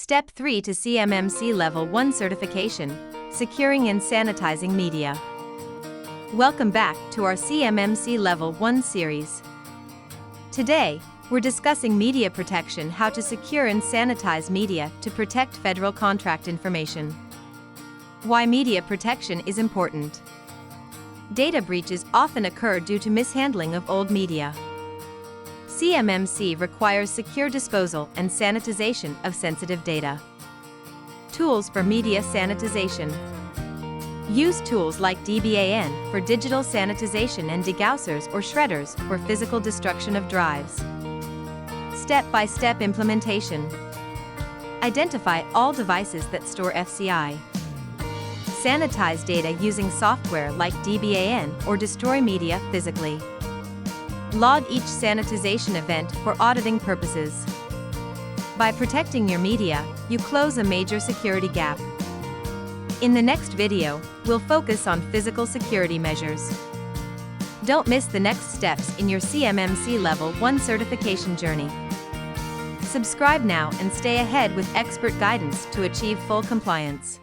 Step 3 to CMMC Level 1 certification, securing and sanitizing media. Welcome back to our CMMC Level 1 series. Today, we're discussing media protection, how to secure and sanitize media to protect federal contract information. Why media protection is important. Data breaches often occur due to mishandling of old media. CMMC requires secure disposal and sanitization of sensitive data. Tools for media sanitization. Use tools like DBAN for digital sanitization and degaussers or shredders for physical destruction of drives. Step-by-step implementation. Identify all devices that store FCI. Sanitize data using software like DBAN or destroy media physically. Log each sanitization event for auditing purposes. By protecting your media, you close a major security gap. In the next video, we'll focus on physical security measures. Don't miss the next steps in your CMMC Level 1 certification journey. Subscribe now and stay ahead with expert guidance to achieve full compliance.